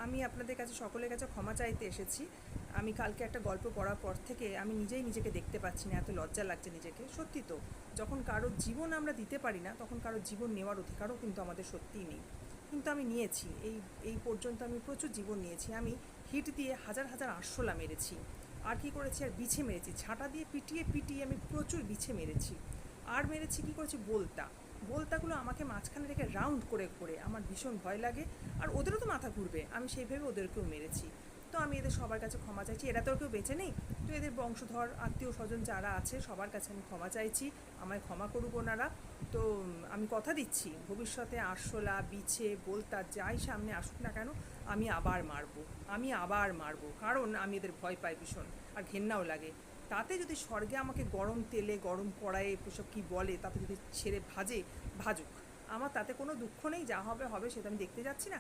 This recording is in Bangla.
আমি আপনাদের কাছে সকলের কাছে ক্ষমা চাইতে এসেছি। আমি কালকে একটা গল্প পড়ার পর থেকে আমি নিজেই নিজেকে দেখতে পাচ্ছি না, এত লজ্জা লাগছে নিজেকে। সত্যি তো, যখন কারোর জীবন আমরা দিতে পারি না তখন কারোর জীবন নেওয়ার অধিকারও কিন্তু আমাদের সত্যিই নেই। কিন্তু আমি নিয়েছি, এই পর্যন্ত আমি প্রচুর জীবন নিয়েছি। আমি হিট দিয়ে হাজার হাজার আরশোলা মেরেছি। আর কি করেছি, আর বিছে মেরেছি, ঝাঁটা দিয়ে পিটিয়ে পিটিয়ে আমি প্রচুর বিছে মেরেছি। আর মেরেছি, কি করেছি, বলতাগুলো আমাকে মাঝখানে রেখে রাউন্ড করে করে আমার ভীষণ ভয় লাগে। আর ওদেরও তো মাথা ঘুরবে, আমি সেইভাবে ওদেরকেও মেরেছি। তো আমি এদের সবার কাছে ক্ষমা চাইছি, এরা তো আর কেউ বেঁচে নেই। তো এদের বংশধর আত্মীয় স্বজন যারা আছে সবার কাছে আমি ক্ষমা চাইছি, আমায় ক্ষমা করুক ওনারা। তো আমি কথা দিচ্ছি, ভবিষ্যতে আরশোলা, বিছে, বলতা যাই সামনে আসুক না কেন, আমি আবার মারবো, কারণ আমি এদের ভয় পাই ভীষণ, আর ঘেন্নাও লাগে। তাতে যদি স্বর্গে আমাকে গরম তেলে, গরম কড়াইয়ে, এসব কী বলে, তাতে যদি ছেড়ে ভাজে, ভাজুক, আমার তাতে কোনো দুঃখ নেই, যা হবে হবে, সেটা আমি দেখতে যাচ্ছি না।